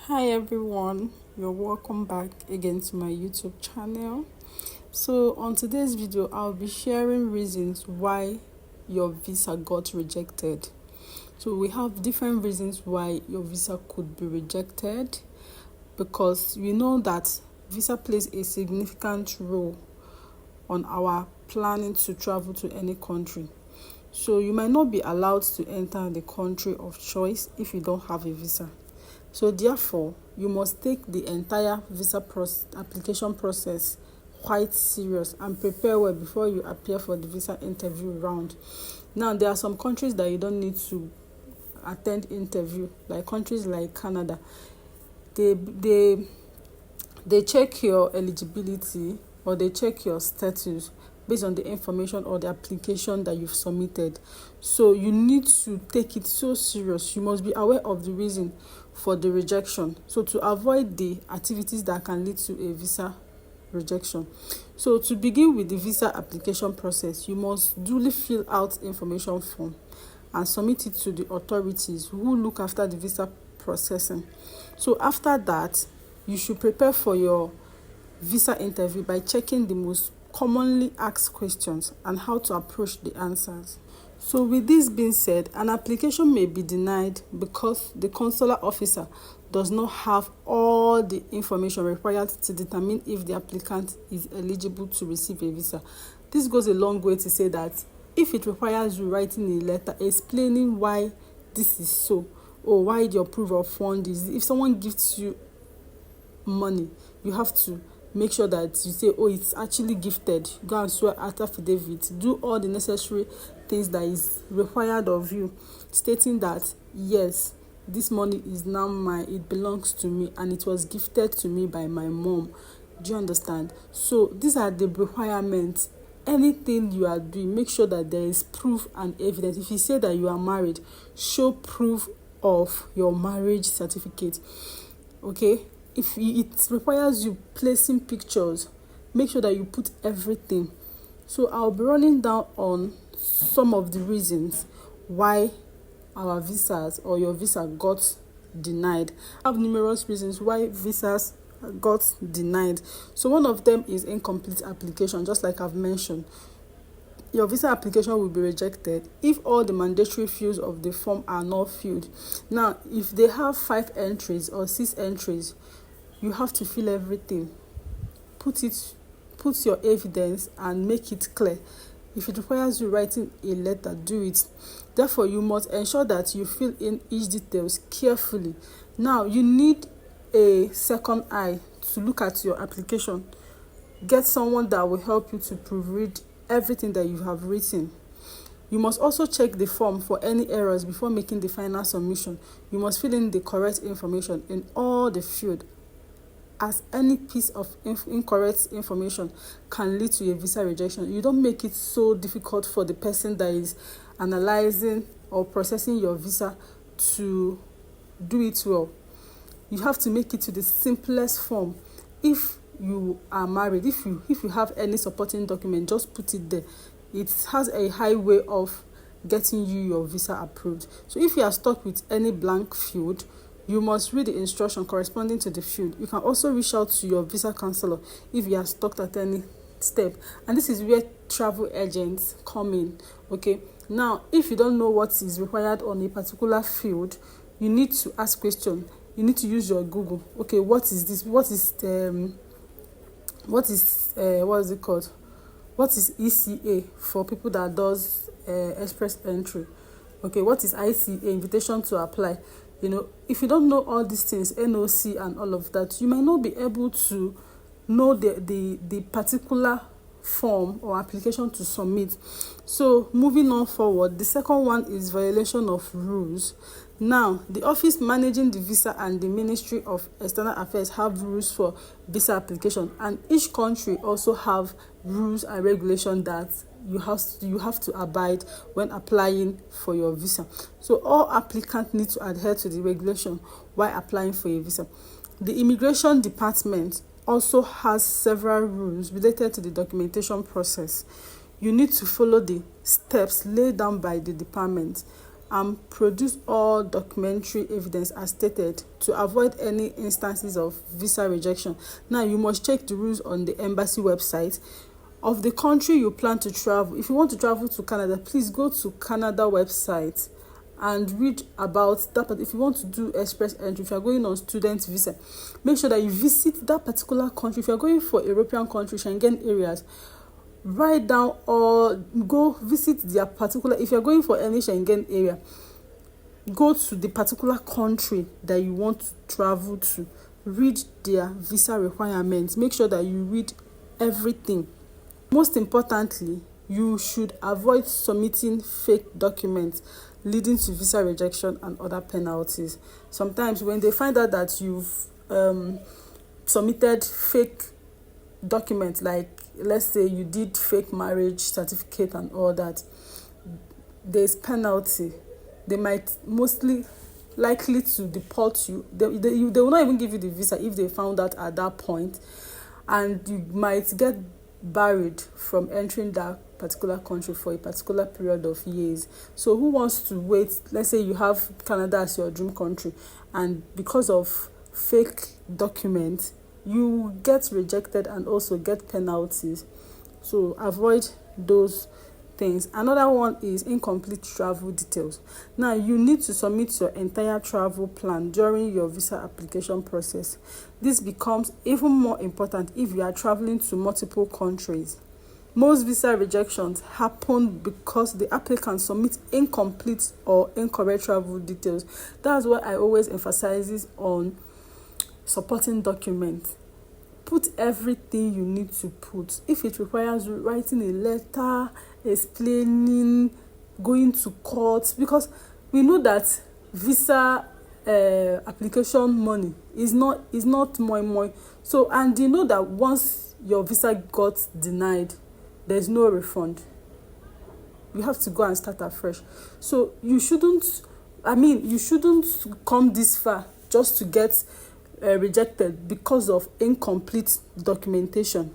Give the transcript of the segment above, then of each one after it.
Hi everyone, you're welcome back again to my YouTube channel. So on today's video, I'll be sharing reasons why your visa got rejected. So we have different reasons why your visa could be rejected, because we know that visa plays a significant role on our planning to travel to any country. So you might not be allowed to enter the country of choice if you don't have a visa. So therefore, you must take the entire visa application process quite serious and prepare well before you appear for the visa interview round. Now, there are some countries that you don't need to attend interview, like countries like Canada. They check your eligibility, or they check your status based on the information or the application that you've submitted. So you need to take it so serious. You must be aware of the reason for the rejection, so to avoid the activities that can lead to a visa rejection. So to begin with the visa application process, you must duly fill out information form and submit it to the authorities who look after the visa processing. So after that, you should prepare for your visa interview by checking the most commonly asked questions and how to approach the answers. So with this being said, an application may be denied because the consular officer does not have all the information required to determine if the applicant is eligible to receive a visa. This goes a long way to say that if it requires you writing a letter explaining why this is so, or why your proof of fund is, if someone gives you money, you have to make sure that you say, oh, it's actually gifted. Go and swear at affidavit. Do all the necessary things that is required of you, stating that yes, this money is now mine, it belongs to me, and it was gifted to me by my mom. Do you understand? So these are the requirements. Anything you are doing, make sure that there is proof and evidence. If you say that you are married, show proof of your marriage certificate. Okay? If it requires you placing pictures, make sure that you put everything. So I'll be running down on some of the reasons why our visas or your visa got denied. I have numerous reasons why visas got denied. So one of them is incomplete application, just like I've mentioned. Your visa application will be rejected if all the mandatory fields of the form are not filled. Now, if they have 5 entries or 6 entries, you have to fill everything. Put your evidence and make it clear. If it requires you writing a letter, do it. Therefore, you must ensure that you fill in each details carefully. Now, you need a second eye to look at your application. Get someone that will help you to proofread everything that you have written. You must also check the form for any errors before making the final submission. You must fill in the correct information in all the fields, as any piece of incorrect information can lead to a visa rejection. You don't make it so difficult for the person that is analyzing or processing your visa to do it well. You have to make it to the simplest form. If you are married, if you have any supporting document, just put it there. It has a high way of getting you your visa approved. So if you are stuck with any blank field, you must read the instruction corresponding to the field. You can also reach out to your visa counselor if you are stuck at any step. And this is where travel agents come in. Okay. Now, if you don't know what is required on a particular field, you need to ask questions. You need to use your Google. Okay, what is this? What is it called? What is ECA for people that does express entry? Okay, what is ICA? Invitation to apply. If you don't know all these things, NOC and all of that, you might not be able to know the particular form or application to submit. So moving on forward, the second one is violation of rules. Now, the office managing the visa and the Ministry of External Affairs have rules for visa application, and each country also have rules and regulations that you have to abide when applying for your visa. So all applicants need to adhere to the regulation while applying for a visa. The immigration department also has several rules related to the documentation process. You need to follow the steps laid down by the department. and produce all documentary evidence as stated to avoid any instances of visa rejection. Now, you must check the rules on the embassy website of the country you plan to travel. If you want to travel to Canada, please go to Canada website and read about that. But if you want to do express entry, if you are going on student visa, make sure that you visit that particular country. If you are going for European country, Schengen areas, write down or go visit their particular. If you're going for any Schengen area, go to the particular country that you want to travel to, read their visa requirements, make sure that you read everything. Most importantly, you should avoid submitting fake documents leading to visa rejection and other penalties. Sometimes when they find out that you've submitted fake documents, like let's say you did fake marriage certificate and all that, there's penalty. They might mostly likely to deport you. They will not even give you the visa if they found out at that point, and you might get barred from entering that particular country for a particular period of years. So who wants to wait? Let's say you have Canada as your dream country, and because of fake documents you get rejected and also get penalties. So avoid those things. Another one is incomplete travel details. Now, you need to submit your entire travel plan during your visa application process. This becomes even more important if you are traveling to multiple countries. Most visa rejections happen because the applicant submits incomplete or incorrect travel details. That's why I always emphasize on supporting documents. Put everything you need to put. If it requires writing a letter, explaining, going to court, because we know that visa application money is not more. So, and you know that once your visa got denied, there's no refund. You have to go and start afresh. So you shouldn't come this far just to get rejected because of incomplete documentation.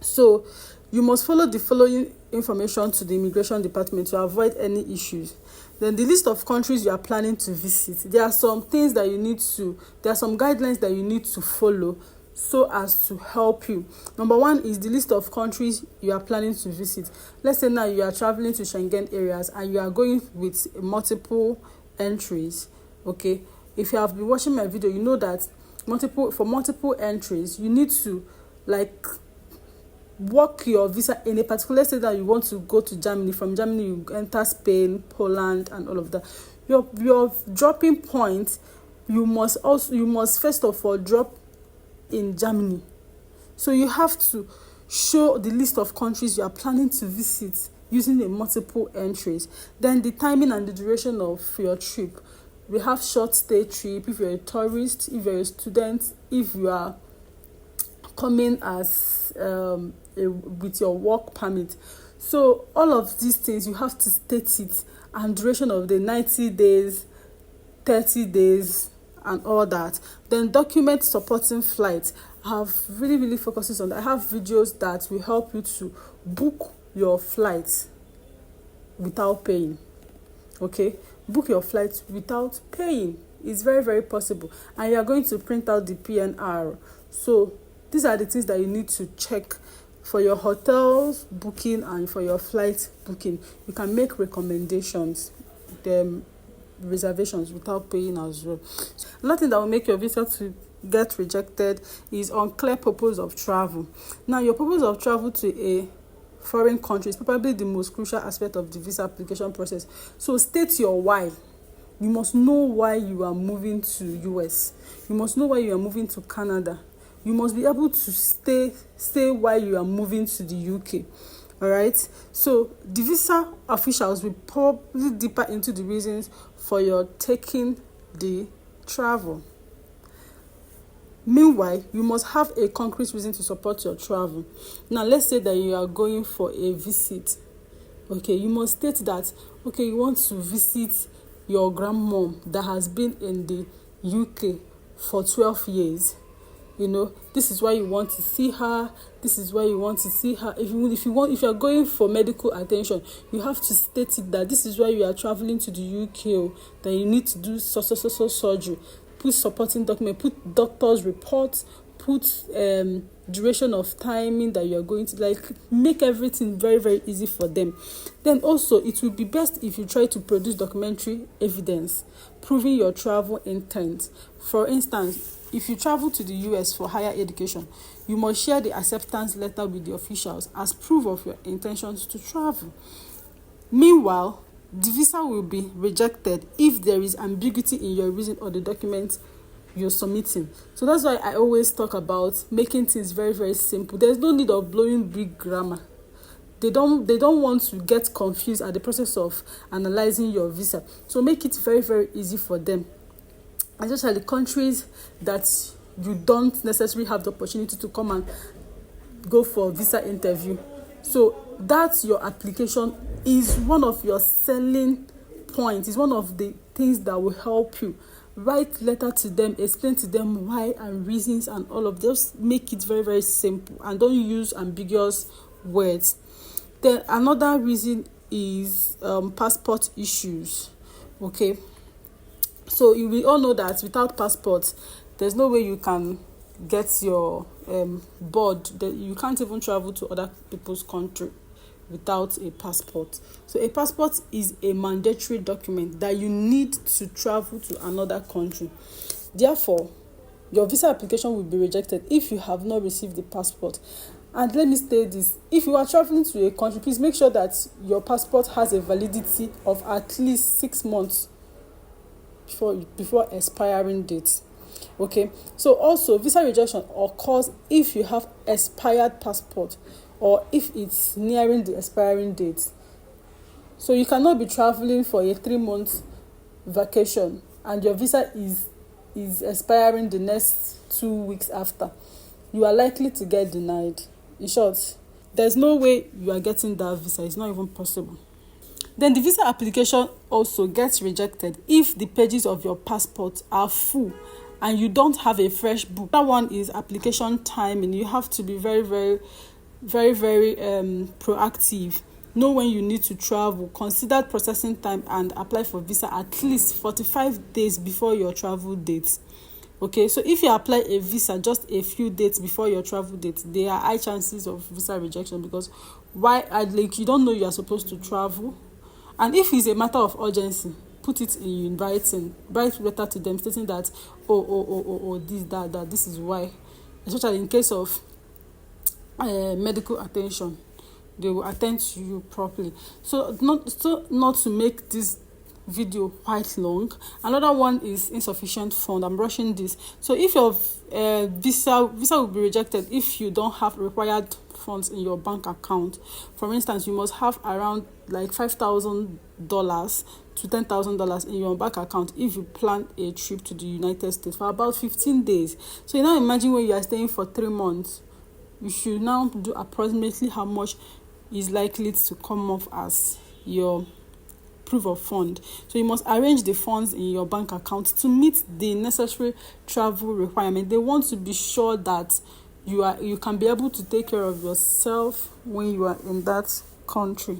So you must follow the following information to the immigration department to avoid any issues. Then the list of countries you are planning to visit. There are some guidelines that you need to follow so as to help you. Number one is the list of countries you are planning to visit. Let's say now you are traveling to Schengen areas and you are going with multiple entries. Okay, if you have been watching my video, you know that for multiple entries you need to work your visa in a particular. Let's say that you want to go to Germany. From Germany you enter Spain, Poland and all of that. Your dropping point, you must first of all drop in Germany. So you have to show the list of countries you are planning to visit using a multiple entries. Then the timing and the duration of your trip. We have short stay trip if you're a tourist, if you're a student, if you are coming as with your work permit. So all of these things you have to state it, and duration of the 90 days, 30 days and all that. Then document supporting flights. I have really focuses on that. I have videos that will help you to book your flights without paying. Okay, book your flights without paying. It's very possible, and you are going to print out the PNR. So these are the things that you need to check for your hotels booking and for your flight booking. You can make recommendations, reservations without paying as well. Another thing that will make your visa to get rejected is unclear purpose of travel. Now, your purpose of travel to a foreign country is probably the most crucial aspect of the visa application process. So state your why. You must know why you are moving to US. You must know why you are moving to Canada. You must be able to say why you are moving to the UK. All right. So the visa officials will probably deeper into the reasons for your taking the travel. Meanwhile, you must have a concrete reason to support your travel. Now, let's say that you are going for a visit. Okay, you must state that, okay, you want to visit your grandmom that has been in the UK for 12 years. This is why you want to see her, this is why you want to see her. If you're going for medical attention, you have to state it that this is why you are traveling to the UK, that you need to do so surgery. Put supporting document, put doctor's reports, put duration of timing that you are going to, make everything very, very easy for them. Then also, it would be best if you try to produce documentary evidence proving your travel intent. For instance, if you travel to the US for higher education, you must share the acceptance letter with the officials as proof of your intentions to travel. Meanwhile, the visa will be rejected if there is ambiguity in your reason or the document you're submitting. So that's why I always talk about making things very, very simple. There's no need of blowing big grammar. They don't want to get confused at the process of analyzing your visa. So make it very, very easy for them. Especially countries that you don't necessarily have the opportunity to come and go for a visa interview. So that's your application is one of your selling points. It's one of the things that will help you. Write letter to them, explain to them why and reasons and all of those. Make it very, very simple and don't use ambiguous words. Then another reason is passport issues. Okay. So we all know that without passport, there's no way you can get your board. You can't even travel to other people's country without a passport. So a passport is a mandatory document that you need to travel to another country. Therefore, your visa application will be rejected if you have not received the passport. And let me state this, if you are traveling to a country, please make sure that your passport has a validity of at least 6 months before expiring date. Okay, so also visa rejection occurs if you have expired passport or if it's nearing the expiring date. So you cannot be traveling for a 3-month vacation and your visa is expiring the next 2 weeks after. You are likely to get denied. In short, there's no way you are getting that visa. It's not even possible. Then the visa application also gets rejected if the pages of your passport are full and you don't have a fresh book. That one is application timing. You have to be very, very, very, very proactive. Know when you need to travel, consider processing time and apply for visa at least 45 days before your travel date. Okay, so if you apply a visa just a few days before your travel date, there are high chances of visa rejection because you don't know you are supposed to travel. And if it's a matter of urgency, put it in writing. Write letter to them stating that, this is why. Especially in case of medical attention, they will attend to you properly. So not to make this video quite long. Another one is insufficient fund. I'm rushing this. So if your visa will be rejected if you don't have required funds in your bank account. For instance, you must have around like $5,000 to $10,000 in your bank account if you plan a trip to the United States for about 15 days. So you now imagine when you are staying for 3 months, you should now do approximately how much is likely to come off as your proof of fund. So you must arrange the funds in your bank account to meet the necessary travel requirement. They want to be sure that you can be able to take care of yourself when you are in that country.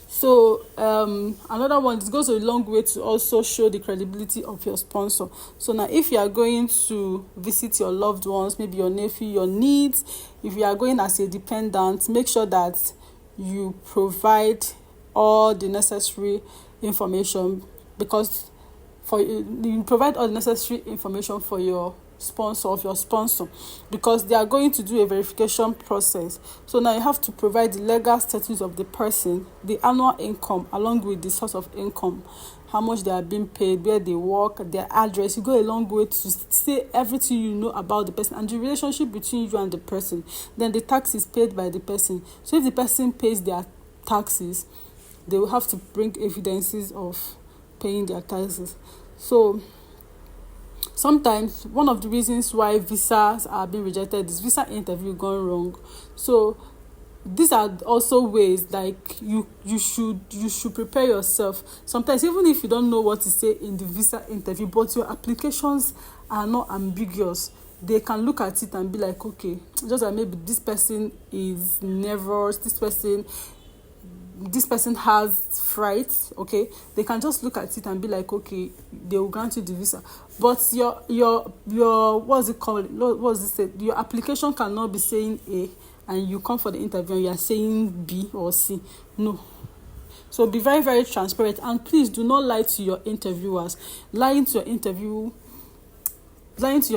So another one, it goes a long way to also show the credibility of your sponsor. So now if you are going to visit your loved ones, maybe your nephew, your niece, if you are going as a dependent, make sure that you provide all the necessary information because you provide all the necessary information for your sponsor because they are going to do a verification process. So now you have to provide the legal status of the person, the annual income along with the source of income, how much they are being paid, where they work, their address. You go a long way to say everything you know about the person and the relationship between you and the person. Then the tax is paid by the person. So if the person pays their taxes, they will have to bring evidences of paying their taxes. So sometimes one of the reasons why visas are being rejected is visa interview gone wrong. So these are also ways like you should prepare yourself. Sometimes even if you don't know what to say in the visa interview, but your applications are not ambiguous, they can look at it and be like, okay, just like maybe this person is nervous, this person has fright, okay, they can just look at it and be like, okay, they will grant you the visa. But your what's it called, what's it said, your application cannot be saying A and you come for the interview and you are saying B or C. No. So be very, very transparent, and please do not lie to your interviewers. Lying to your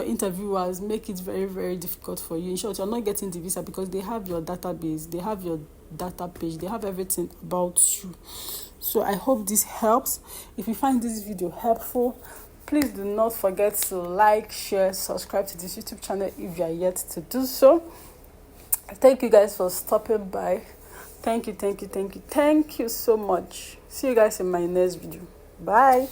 interviewers make it very, very difficult for you. In short, you're not getting the visa because they have your database, they have your data page, they have everything about you. So I hope this helps. If you find this video helpful, please do not forget to like, share, subscribe to this YouTube channel if you are yet to do so. Thank you guys for stopping by. Thank you so much. See you guys in my next video. Bye.